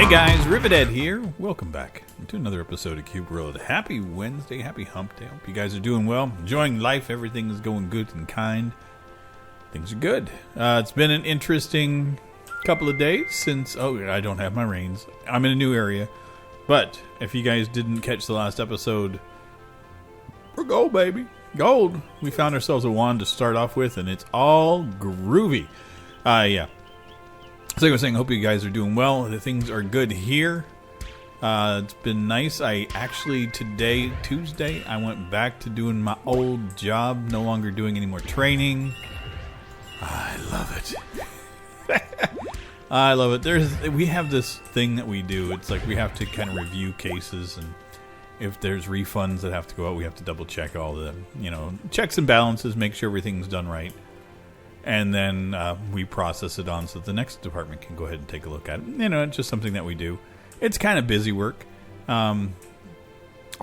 Hey guys, Rivet here. Welcome back to another episode of Cube World. Happy Wednesday, happy hump day. Hope you guys are doing well, enjoying life. Everything is going good and kind. Things are good. It's been an interesting couple of days since... Oh, I don't have my reins. I'm in a new area. But if you guys didn't catch the last episode, we're gold, baby. Gold. We found ourselves a wand to start off with, and it's all groovy. Yeah. So like I was saying, I hope you guys are doing well. The things are good here. It's been nice. I actually, today, Tuesday, I went back to doing my old job. No longer doing any more training. I love it. I love it. We have this thing that we do. It's like we have to kind of review cases, and if there's refunds that have to go out, we have to double check all the, checks and balances, make sure everything's done right. And then we process it on so that the next department can go ahead and take a look at it. It's just something that we do. It's kind of busy work. A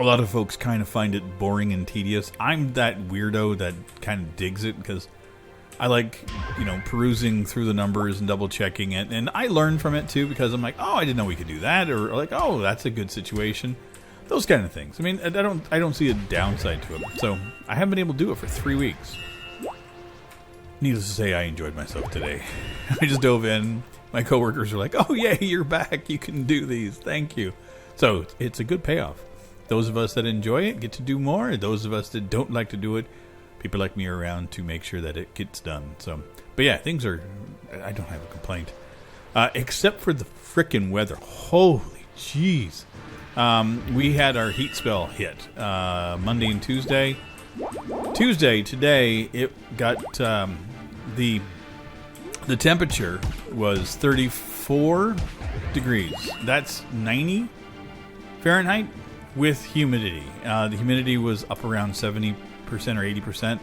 lot of folks kind of find it boring and tedious. I'm that weirdo that kind of digs it because I like, perusing through the numbers and double checking it. And I learn from it too because I'm like, oh, I didn't know we could do that. Or like, oh, that's a good situation. Those kind of things. I mean, I don't see a downside to it. So I haven't been able to do it for 3 weeks. Needless to say, I enjoyed myself today. I just dove in. My coworkers were like, oh, yay, you're back. You can do these. Thank you. So it's a good payoff. Those of us that enjoy it get to do more. Those of us that don't like to do it, people like me are around to make sure that it gets done. So, but yeah, things are, I don't have a complaint. Except for the frickin' weather. Holy jeez. We had our heat spell hit Monday and Tuesday. Today, it got... The temperature was 34 degrees. That's 90 Fahrenheit with humidity. The humidity was up around 70% or 80%.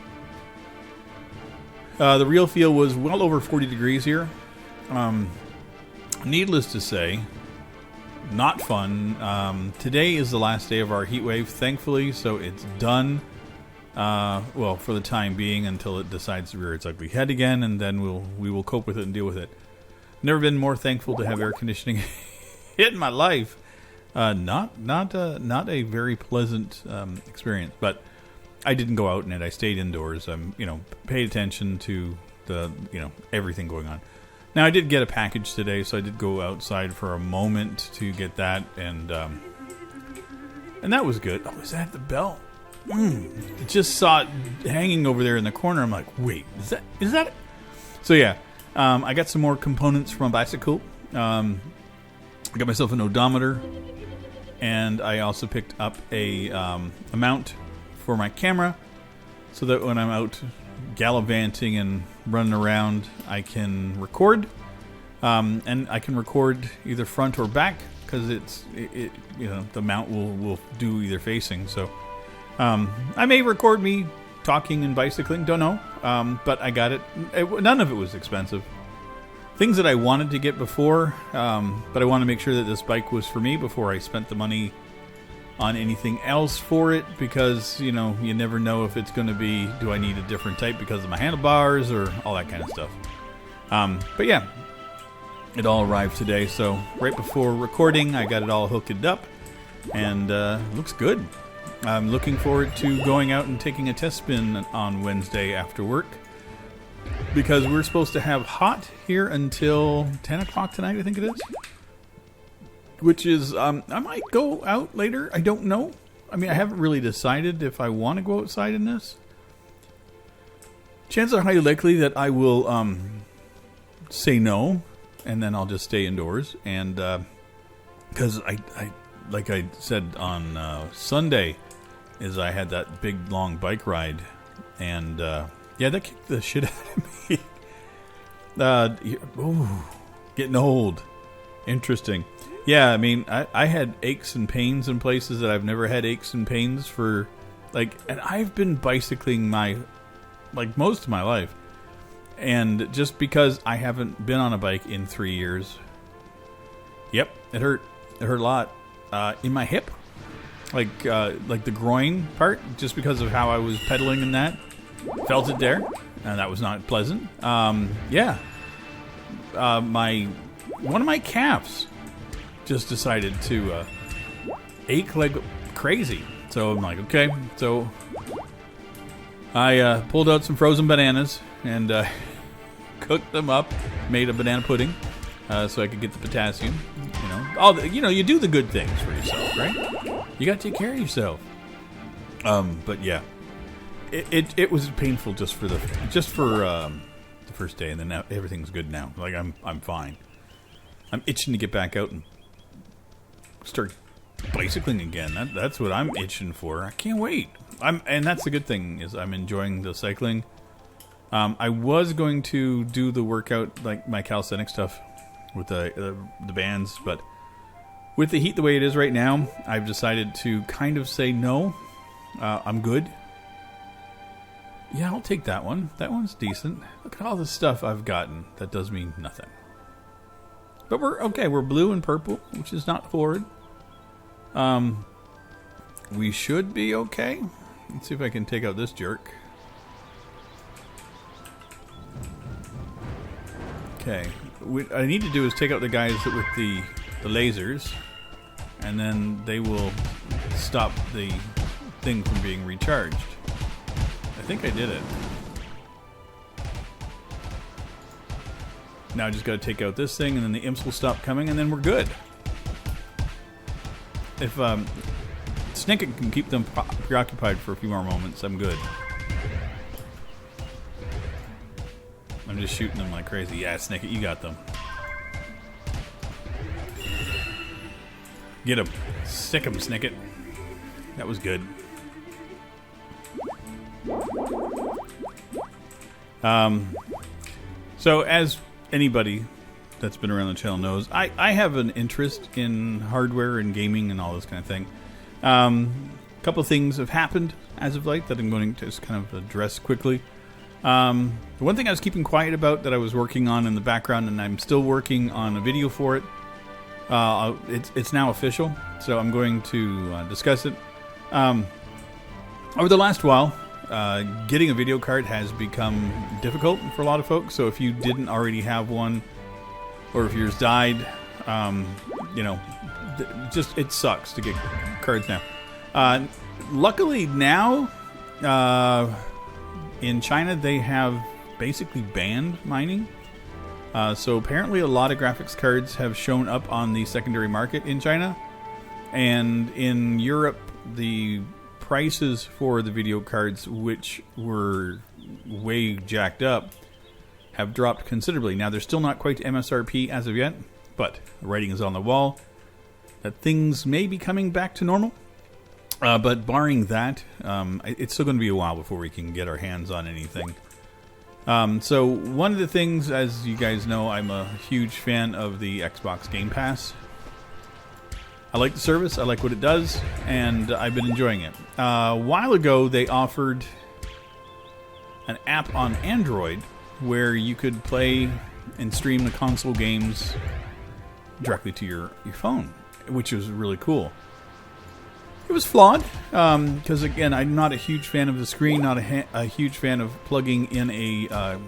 The real feel was well over 40 degrees here. Needless to say, not fun. Today is the last day of our heat wave, thankfully, so it's done. Well, for the time being, until it decides to rear its ugly head again, and then we will cope with it and deal with it. Never been more thankful to have air conditioning hit in my life. Not a very pleasant experience, but I didn't go out in it. I stayed indoors. Paid attention to the everything going on. Now I did get a package today, so I did go outside for a moment to get that, and that was good. Oh, is that the bell? Just saw it hanging over there in the corner. I'm like, wait, is that it? So yeah, I got some more components from a bicycle. I got myself an odometer, and I also picked up a mount for my camera, so that when I'm out gallivanting and running around, I can record, and I can record either front or back because the mount will do either facing. So. I may record me talking and bicycling, don't know, but I got it. None of it was expensive. Things that I wanted to get before, but I wanted to make sure that this bike was for me before I spent the money on anything else for it, because, you never know if it's going to be, do I need a different type because of my handlebars or all that kind of stuff. But yeah, it all arrived today, so right before recording, I got it all hooked up, and looks good. I'm looking forward to going out and taking a test spin on Wednesday after work, because we're supposed to have hot here until 10 o'clock tonight, I think it is. Which is, I might go out later. I don't know. I mean, I haven't really decided if I want to go outside in this. Chances are highly likely that I will say no, and then I'll just stay indoors. And because I like I said on Sunday, is I had that big long bike ride, and yeah, that kicked the shit out of me. Getting old. Interesting. Yeah, I mean, I had aches and pains in places that I've never had aches and pains for, and I've been bicycling most of my life, and just because I haven't been on a bike in 3 years, yep, it hurt a lot. In my hip, like the groin part, just because of how I was pedaling in that, felt it there, and that was not pleasant. One of my calves just decided to ache like crazy. So I'm like, okay. So I pulled out some frozen bananas and cooked them up, made a banana pudding, so I could get the potassium. You do the good things for yourself, right? You got to take care of yourself. But yeah, it was painful just for the first day, and then everything's good now. Like I'm fine. I'm itching to get back out and start bicycling again. That's what I'm itching for. I can't wait. And that's the good thing is I'm enjoying the cycling. I was going to do the workout, like my calisthenic stuff, with the bands, but with the heat the way it is right now, I've decided to kind of say no. I'm good. Yeah, I'll take that one. That one's decent. Look at all the stuff I've gotten. That does mean nothing. But we're okay. We're blue and purple, which is not horrid. We should be okay. Let's see if I can take out this jerk. Okay. What I need to do is take out the guys with the lasers, and then they will stop the thing from being recharged. I think I did it. Now I just got to take out this thing, and then the imps will stop coming, and then we're good. If Snicket can keep them preoccupied for a few more moments, I'm good. I'm just shooting them like crazy. Yeah, Snicket, you got them. Get him. Stick him, Snicket. That was good. So as anybody that's been around the channel knows, I have an interest in hardware and gaming and all this kind of thing. A couple of things have happened as of late that I'm going to just kind of address quickly. The one thing I was keeping quiet about that I was working on in the background, and I'm still working on a video for it. It's now official, so I'm going to discuss it. Over the last while, getting a video card has become difficult for a lot of folks. So if you didn't already have one, or if yours died, just it sucks to get cards now. Luckily now, in China they have basically banned mining. So apparently a lot of graphics cards have shown up on the secondary market in China, and in Europe the prices for the video cards, which were way jacked up, have dropped considerably. Now they're still not quite to MSRP as of yet, but the writing is on the wall that things may be coming back to normal. But barring that, it's still going to be a while before we can get our hands on anything. So one of the things, as you guys know, I'm a huge fan of the Xbox Game Pass. I like the service, I like what it does, and I've been enjoying it. A while ago, they offered an app on Android where you could play and stream the console games directly to your phone, which was really cool. It was flawed, because again, I'm not a huge fan of the screen, not a huge fan of plugging in a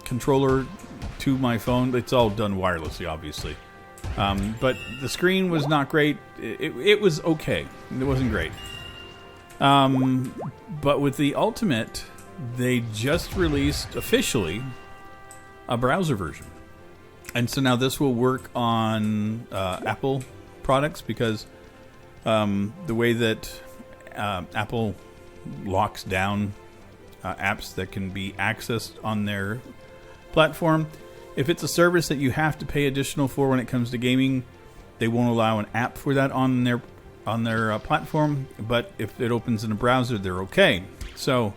controller to my phone. It's all done wirelessly, obviously. But the screen was not great. It was okay. It wasn't great. But with the Ultimate, they just released officially a browser version. And so now this will work on Apple products, because the way that Apple locks down apps that can be accessed on their platform, if it's a service that you have to pay additional for when it comes to gaming, they won't allow an app for that on their platform. But if it opens in a browser, they're okay. So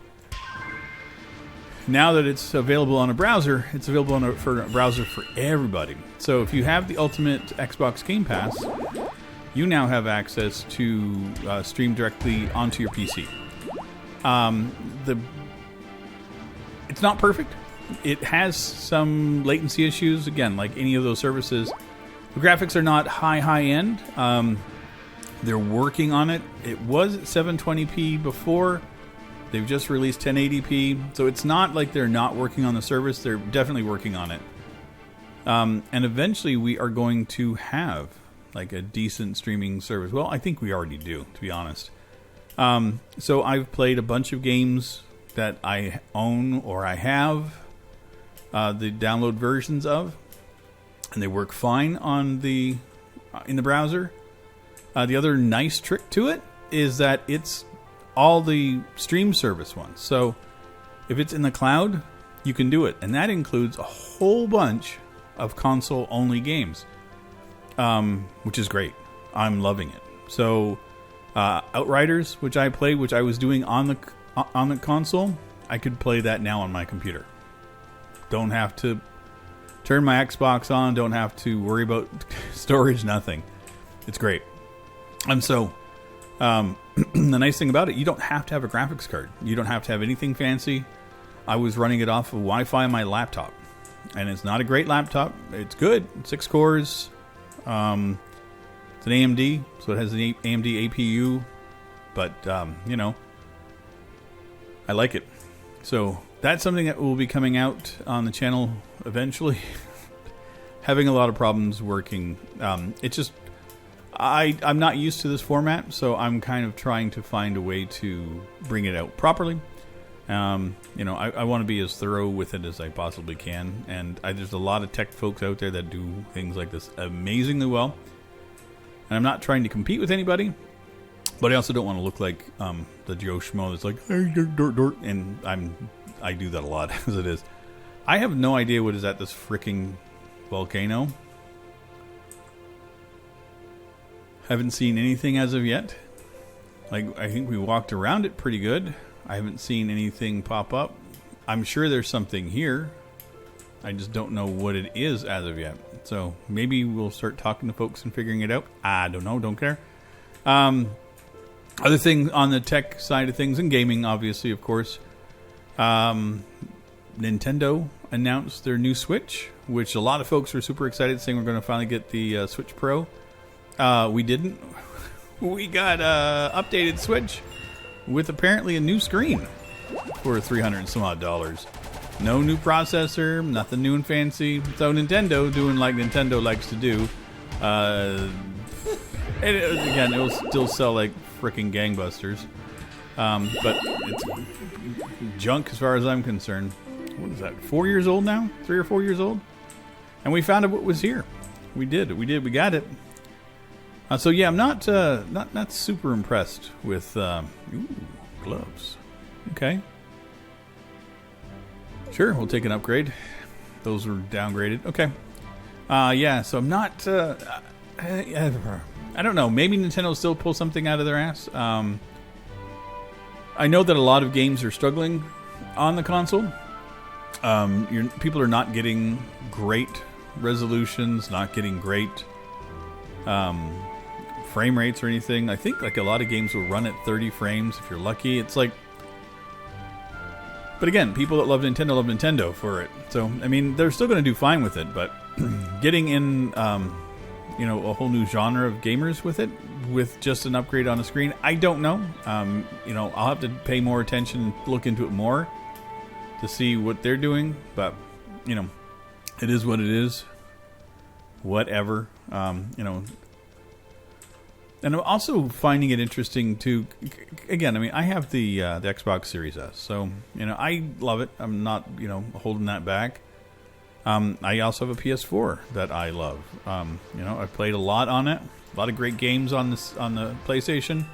now that it's available on a browser, it's available for a browser for everybody. So if you have the Ultimate Xbox Game Pass, you now have access to stream directly onto your PC. It's not perfect. It has some latency issues. Again, like any of those services, the graphics are not high end. They're working on it. It was at 720p before. They've just released 1080p, so it's not like they're not working on the service. They're definitely working on it. And eventually we are going to have like a decent streaming service. Well, I think we already do, to be honest. So I've played a bunch of games that I own or I have the download versions of, and they work fine on the in the browser. The other nice trick to it is that it's all the stream service ones. So if it's in the cloud, you can do it, and that includes a whole bunch of console-only games, which is great. I'm loving it. So Outriders, which I played, which I was doing on the console, I could play that now on my computer. Don't have to turn my Xbox on. Don't have to worry about storage. Nothing. It's great. And so the nice thing about it, you don't have to have a graphics card. You don't have to have anything fancy. I was running it off of Wi-Fi on my laptop, and it's not a great laptop. It's good. 6 cores. It's an AMD, so it has an AMD APU. But you know, I like it. So that's something that will be coming out on the channel eventually. Having a lot of problems working. It's just I'm not used to this format, so I'm kind of trying to find a way to bring it out properly. You know, I want to be as thorough with it as I possibly can, and there's a lot of tech folks out there that do things like this amazingly well. And I'm not trying to compete with anybody, but I also don't want to look like the Joe Schmo that's like, hey, dirt, and I do that a lot as it is. I have no idea what is at this freaking volcano. Haven't seen anything as of yet. Like, I think we walked around it pretty good. I haven't seen anything pop up. I'm sure there's something here. I just don't know what it is as of yet. So maybe we'll start talking to folks and figuring it out. I don't know. Don't care. Other thing on the tech side of things, and gaming, obviously, of course. Nintendo announced their new Switch, which a lot of folks were super excited, saying we're going to finally get the Switch Pro. We didn't. We got updated Switch with apparently a new screen for $300 and some odd. No new processor, nothing new and fancy. So Nintendo doing like Nintendo likes to do. Again, it will still sell like freaking gangbusters. But it's junk as far as I'm concerned. What is that? 4 years old now? 3 or 4 years old? And we found out what was here. We got it. So yeah, I'm not super impressed with gloves. Okay. Sure, we'll take an upgrade. Those were downgraded. Okay. Yeah, so I'm not I don't know, maybe Nintendo will still pull something out of their ass. I know that a lot of games are struggling on the console. People are not getting great resolutions, not getting great frame rates or anything. I think like a lot of games will run at 30 frames if you're lucky. It's like, but again, people that love Nintendo for it. So I mean, they're still going to do fine with it. But getting in, you know, a whole new genre of gamers with it, with just an upgrade on a screen, I don't know. You know, I'll have to pay more attention, look into it more to see what they're doing. But you know, it is what it is. Whatever. You know. And I'm also finding it interesting to, again, I mean, I have the Xbox Series S, so, you know, I love it. I'm not, you know, holding that back. I also have a PS4 that I love. You know, I've played a lot on it. A lot of great games on the PlayStation.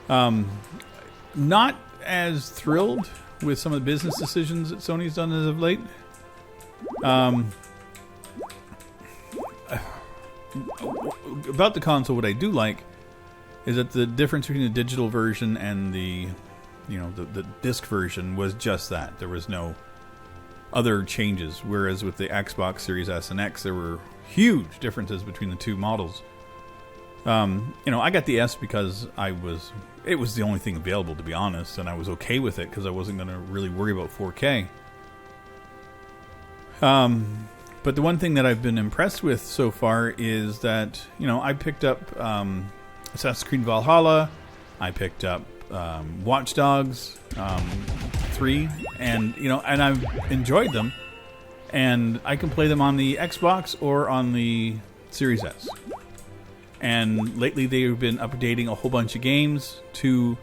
Not as thrilled with some of the business decisions that Sony's done as of late. About the console, what I do like is that the difference between the digital version and the, you know, the disc version was just that. There was no other changes. Whereas with the Xbox Series S and X, there were huge differences between the two models. You know, I got the S because it was the only thing available, to be honest, and I was okay with it because I wasn't going to really worry about 4K. But the one thing that I've been impressed with so far is that, you know, I picked up Assassin's Creed Valhalla, I picked up Watch Dogs 3, and, you know, and I've enjoyed them, and I can play them on the Xbox or on the Series S. And lately they've been updating a whole bunch of games to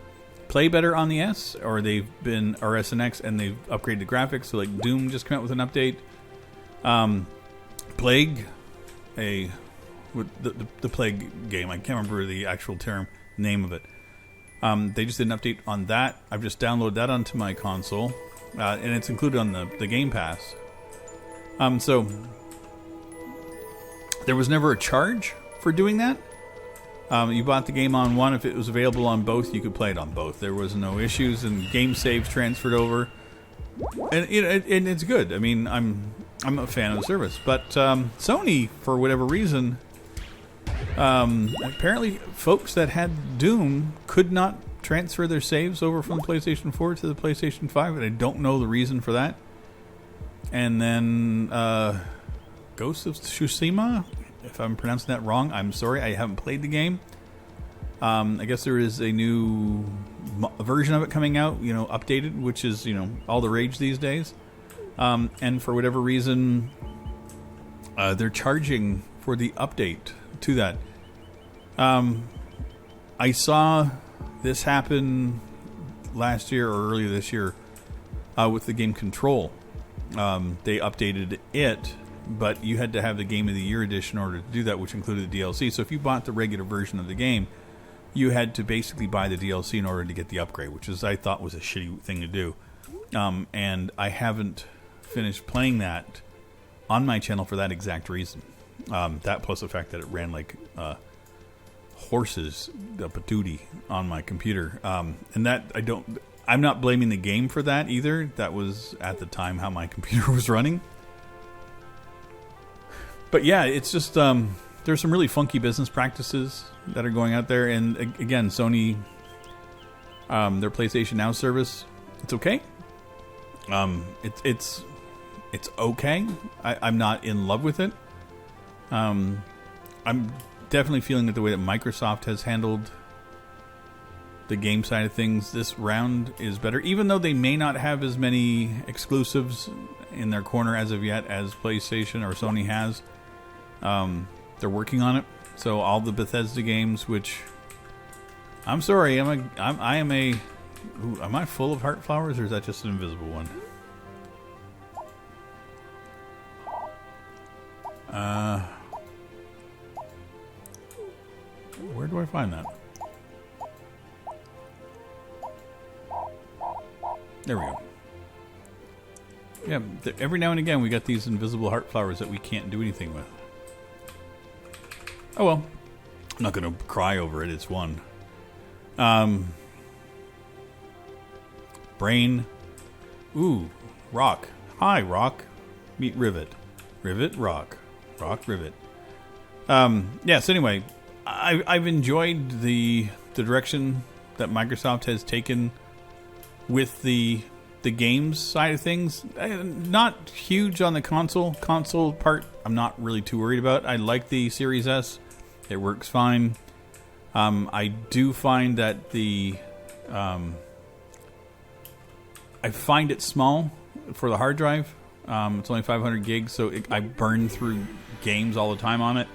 play better on the S, or they've been S and X, and they've upgraded the graphics. So like Doom just came out with an update. Plague, the Plague game. I can't remember the actual name of it. They just did an update on that. I've just downloaded that onto my console, and it's included on the Game Pass. So there was never a charge for doing that. You bought the game on one. If it was available on both, you could play it on both. There was no issues, and game saves transferred over, and it's good. I mean, I'm a fan of the service, but Sony, for whatever reason, apparently folks that had Doom could not transfer their saves over from the PlayStation 4 to the PlayStation 5, and I don't know the reason for that. And then Ghost of Tsushima, if I'm pronouncing that wrong, I'm sorry, I haven't played the game. I guess there is a new version of it coming out, updated, which is, all the rage these days. And for whatever reason, they're charging for the update to that. I saw this happen last year or earlier this year with the game Control. They updated it, but you had to have the Game of the Year edition in order to do that, which included the DLC. So if you bought the regular version of the game, you had to basically buy the DLC in order to get the upgrade, which I thought was a shitty thing to do. And I haven't finished playing that on my channel for that exact reason. That plus the fact that it ran like horses up a duty on my computer. And that I'm not blaming the game for that either. That was at the time how my computer was running. But yeah, it's just there's some really funky business practices that are going out there. And again, Sony, their PlayStation Now service, it's okay. It's okay. I'm not in love with it. I'm definitely feeling that the way that Microsoft has handled the game side of things this round is better, even though they may not have as many exclusives in their corner as of yet as PlayStation or Sony has. They're working on it. So all the Bethesda games, which I'm sorry, am I full of heart flowers, or is that just an invisible one? Where do I find that? There we go. Yeah, every now and again we got these invisible heart flowers that we can't do anything with. Oh well. I'm not going to cry over it. It's one. Brain. Ooh, Rock. Hi, Rock. Meet Rivet. Rivet, Rock. Rock, Rivet. Yeah, so anyway, I've enjoyed the direction that Microsoft has taken with the games side of things. Not huge on the console part. I'm not really too worried about. I like the Series S. It works fine. I do find that I find it small for the hard drive. It's only 500 gigs, so I burn through games all the time on it.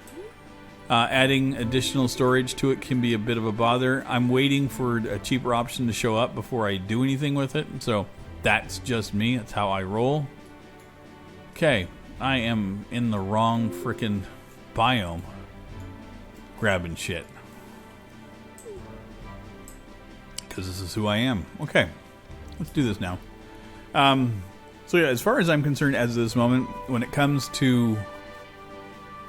Adding additional storage to it can be a bit of a bother. I'm waiting for a cheaper option to show up before I do anything with it. So that's just me. That's how I roll. Okay, I am in the wrong frickin' biome. Grabbing shit. Because this is who I am. Okay, let's do this now. So yeah, as far as I'm concerned as of this moment, when it comes to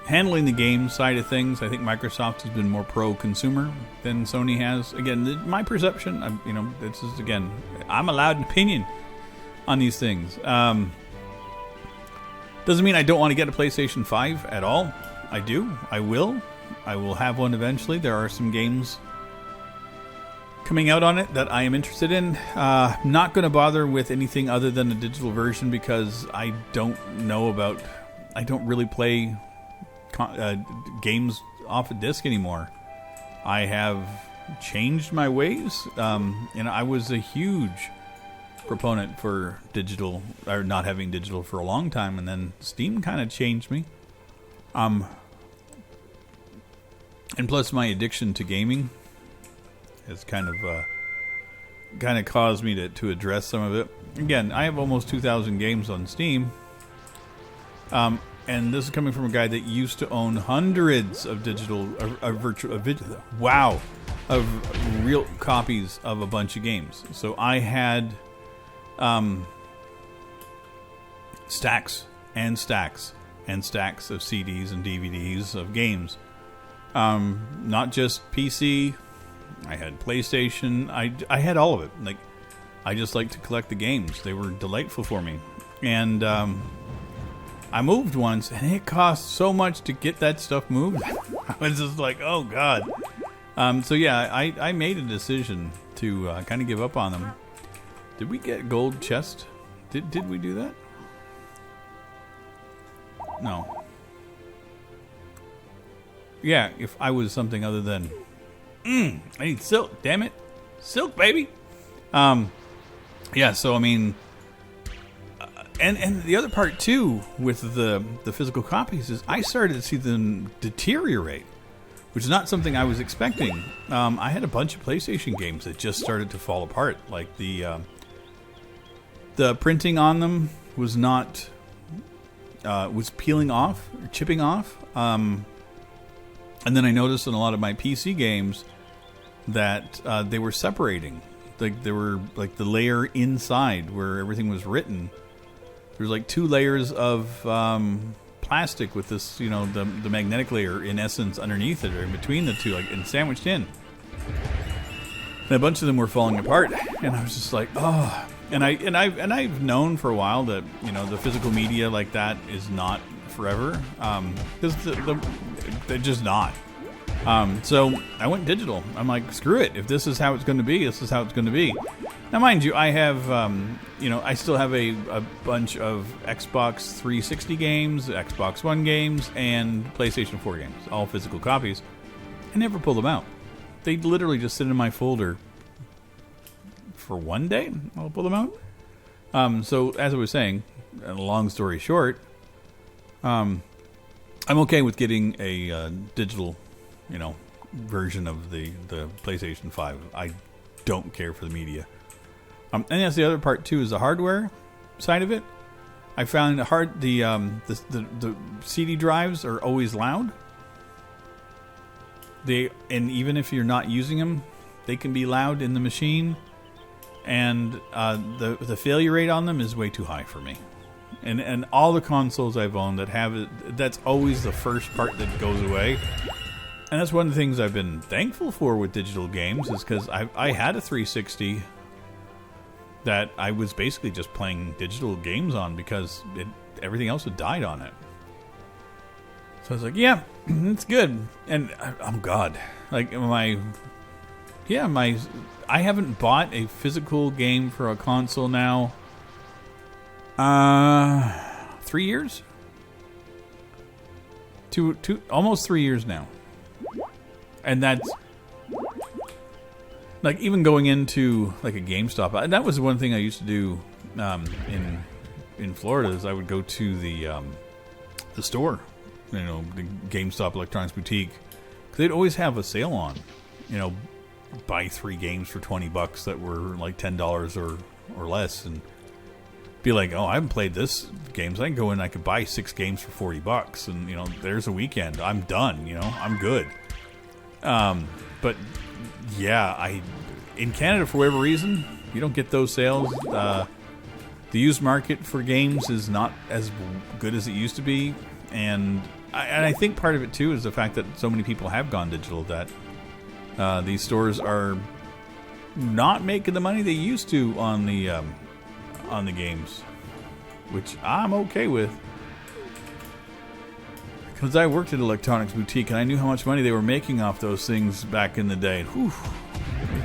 handling the game side of things, I think Microsoft has been more pro-consumer than Sony has. Again, my perception, this is, again, I'm allowed an opinion on these things. Doesn't mean I don't want to get a PlayStation 5 at all. I do. I will have one eventually. There are some games coming out on it that I am interested in. Not going to bother with anything other than the digital version because I don't really play games off a disc anymore. I have changed my ways. And I was a huge proponent for digital, or not having digital for a long time, and then Steam kind of changed me. And plus, my addiction to gaming has kind of caused me to address some of it. Again, I have almost 2,000 games on Steam. And this is coming from a guy that used to own hundreds of real copies of a bunch of games. So I had stacks and stacks and stacks of CDs and DVDs of games. Not just PC. I had PlayStation. I had all of it. Like, I just like to collect the games. They were delightful for me. And I moved once, and it cost so much to get that stuff moved. I was just like, oh god. So yeah, I made a decision to kind of give up on them. Did we get gold chest? Did we do that? No. Yeah, if I was something other than I need silk, damn it. Silk, baby. Yeah, so I mean, and the other part too with the physical copies is I started to see them deteriorate, which is not something I was expecting. I had a bunch of PlayStation games that just started to fall apart. Like the printing on them was not was peeling off, or chipping off. And then I noticed in a lot of my PC games that they were separating. Like they were like the layer inside where everything was written. There's like 2 layers of plastic with this, you know, the magnetic layer in essence underneath it, or in between the two, like and sandwiched in. And a bunch of them were falling apart, and I was just like, oh. And I've known for a while that, you know, the physical media like that is not forever, because they're just not. So I went digital. I'm like, screw it. If this is how it's going to be, this is how it's going to be. Now, mind you, I have, you know, I still have a bunch of Xbox 360 games, Xbox One games, and PlayStation 4 games, all physical copies. I never pull them out. They literally just sit in my folder for one day. I'll pull them out. So, as I was saying, a long story short, I'm okay with getting a digital, you know, version of the PlayStation 5. I don't care for the media. And that's the other part too, is the hardware side of it. I found the CD drives are always loud. And even if you're not using them, they can be loud in the machine. And the failure rate on them is way too high for me. And all the consoles I've owned that have it, that's always the first part that goes away. And that's one of the things I've been thankful for with digital games, is because I had a 360 that I was basically just playing digital games on, because everything else had died on it. So I was like, yeah, it's good. And oh god, like I haven't bought a physical game for a console now 3 years? Almost 3 years now. And that's like, even going into like a GameStop, and that was one thing I used to do in Florida, is I would go to the store, you know, the GameStop Electronics Boutique, because they'd always have a sale on, you know, buy 3 games for $20 that were like $10 or less, and be like, oh, I haven't played this game, so I can go in and I could buy 6 games for $40, and you know, there's a weekend, I'm done, you know, I'm good. But yeah, in Canada, for whatever reason, you don't get those sales. The used market for games is not as good as it used to be, and I think part of it too is the fact that so many people have gone digital, that these stores are not making the money they used to on the games, which I'm okay with. Because I worked at Electronics Boutique, and I knew how much money they were making off those things back in the day. Whew,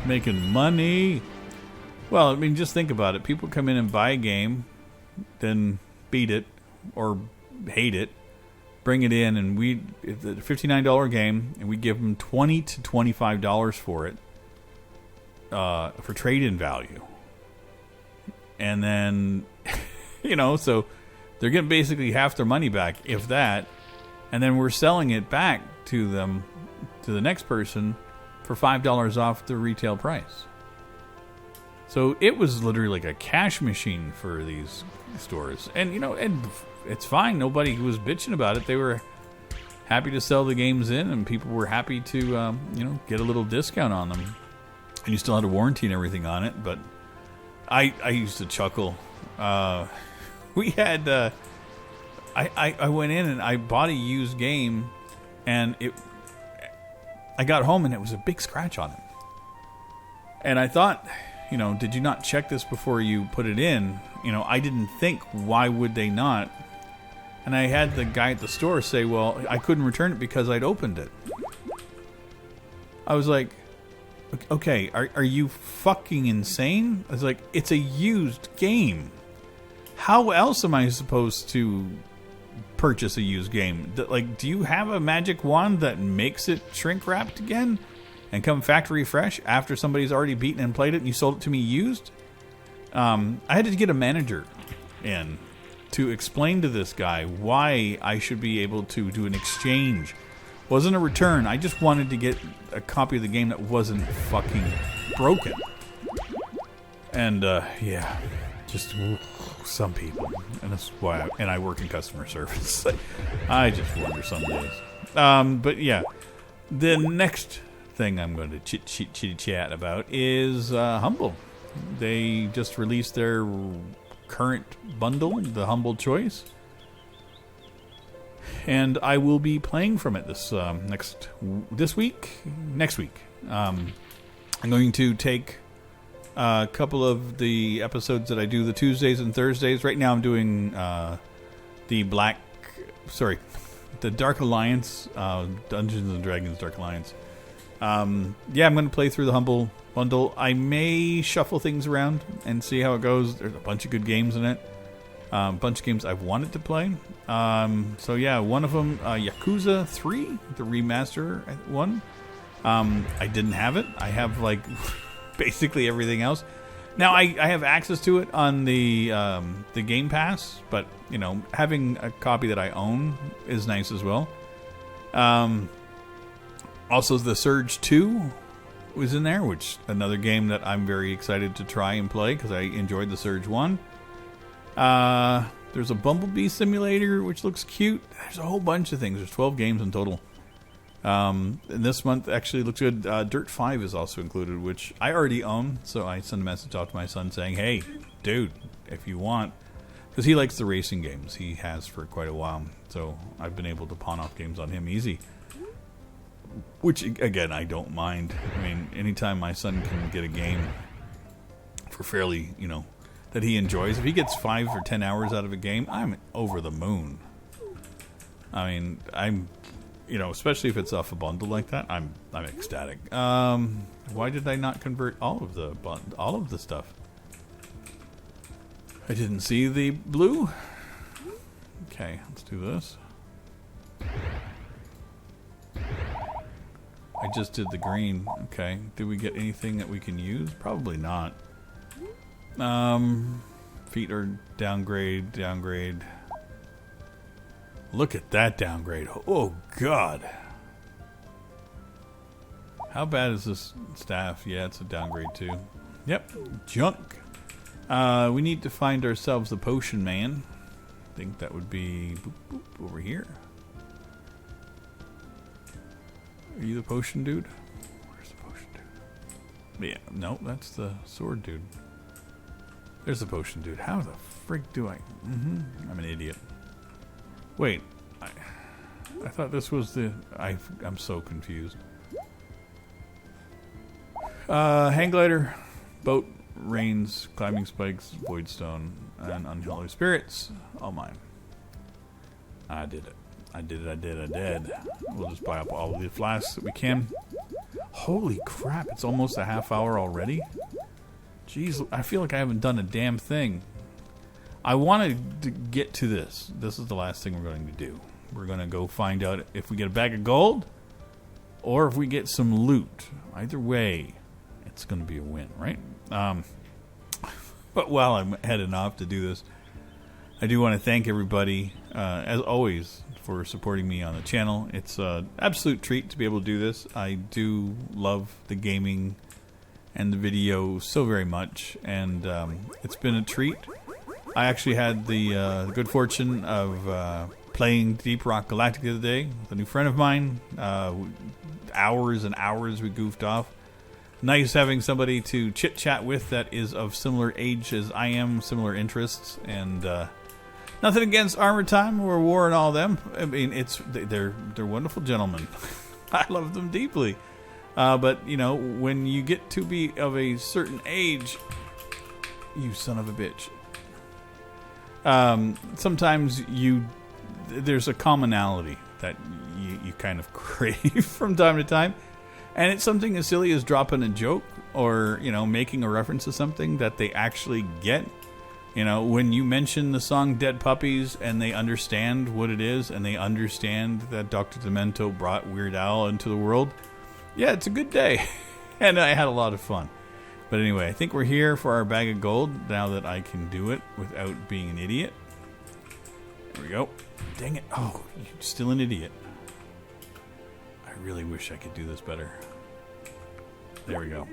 making money. Well, I mean, just think about it. People come in and buy a game, then beat it, or hate it, bring it in, and it's a $59 game, and we give them $20 to $25 for it, for trade-in value. And then, you know, so they're getting basically half their money back, if that. and then we're selling it back to them, to the next person, for $5 off the retail price. So it was literally like a cash machine for these stores. And, and it's fine. Nobody was bitching about it. They were happy to sell the games in, and people were happy to, get a little discount on them. And you still had a warranty and everything on it. But I used to chuckle. We had, I went in and I bought a used game, and I got home and it was a big scratch on it. And I thought, did you not check this before you put it in? I didn't think, why would they not? And I had the guy at the store say, well, I couldn't return it because I'd opened it. I was like, okay, are you fucking insane? I was like, it's a used game. How else am I supposed to purchase a used game? Do you have a magic wand that makes it shrink wrapped again and come factory fresh after somebody's already beaten and played it and you sold it to me used? I had to get a manager in to explain to this guy why I should be able to do an exchange. It wasn't a return. I just wanted to get a copy of the game that wasn't fucking broken. And just some people, and that's why. I work in customer service. I just wonder some days. But yeah, the next thing I'm going to chit chat about is Humble. They just released their current bundle, the Humble Choice, and I will be playing from it next week. I'm going to take a couple of the episodes that I do the Tuesdays and Thursdays. Right now I'm doing the Dark Alliance, Dungeons and Dragons Dark Alliance. I'm going to play through the Humble bundle. I may shuffle things around and see how it goes. There's a bunch of good games in it. A bunch of games I've wanted to play. One of them, Yakuza 3, the remaster one. I didn't have it. I have basically everything else. Now I have access to it on the Game Pass, but having a copy that I own is nice as well. Also, the Surge 2 was in there, which another game that I'm very excited to try and play because I enjoyed the Surge 1. There's a Bumblebee Simulator, which looks cute. There's a whole bunch of things. There's 12 games in total. And this month actually looks good. Dirt 5 is also included, which I already own. So I sent a message out to my son saying, hey, dude, if you want, because he likes the racing games. He has for quite a while. So I've been able to pawn off games on him easy. Which, again, I don't mind. I mean, anytime my son can get a game for fairly, that he enjoys. If he gets 5 or 10 hours out of a game, I'm over the moon. I mean, I'm, especially if it's off a bundle like that, I'm ecstatic. Why did I not convert all of the stuff? I didn't see the blue. Okay, let's do this. I just did the green. Okay, did we get anything that we can use? Probably not. Feet are downgrade. Look at that downgrade. Oh, God. How bad is this staff? Yeah, it's a downgrade, too. Yep, junk. We need to find ourselves the potion man. I think that would be over here. Are you the potion dude? Where's the potion dude? Yeah, no, that's the sword dude. There's the potion dude. How the frick do I... I'm an idiot. Wait. I thought this was the... I'm so confused. Hang glider, boat, reins, climbing spikes, void stone, and unholy spirits. All mine. I did it. I did. We'll just buy up all of the flasks that we can. Holy crap, it's almost a half hour already? Jeez, I feel like I haven't done a damn thing. I wanted to get to this. This is the last thing we're going to do. We're going to go find out if we get a bag of gold or if we get some loot. Either way, it's going to be a win, right? But while I'm heading off to do this, I do want to thank everybody, as always, for supporting me on the channel. It's an absolute treat to be able to do this. I do love the gaming and the video so very much, and it's been a treat. I actually had the good fortune of playing Deep Rock Galactic the other day with a new friend of mine. Hours and hours we goofed off. Nice having somebody to chit-chat with that is of similar age as I am, similar interests, and nothing against Armor Time or War and all them. I mean, they're wonderful gentlemen. I love them deeply. But, you know, when you get to be of a certain age, you son of a bitch. Sometimes there's a commonality that you kind of crave from time to time. And it's something as silly as dropping a joke or, you know, making a reference to something that they actually get. You know, when you mention the song Dead Puppies and they understand what it is and they understand that Dr. Demento brought Weird Al into the world, yeah, it's a good day. And I had a lot of fun. But anyway, I think we're here for our bag of gold now that I can do it without being an idiot. There we go. Dang it. Oh, you're still an idiot. I really wish I could do this better. There we go.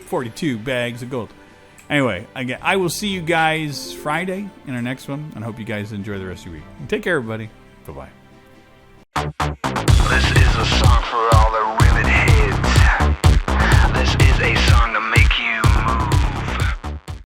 42 bags of gold. Anyway, again, I will see you guys Friday in our next one, and I hope you guys enjoy the rest of your week. And take care, everybody. Bye-bye. This is a song for all the Rivet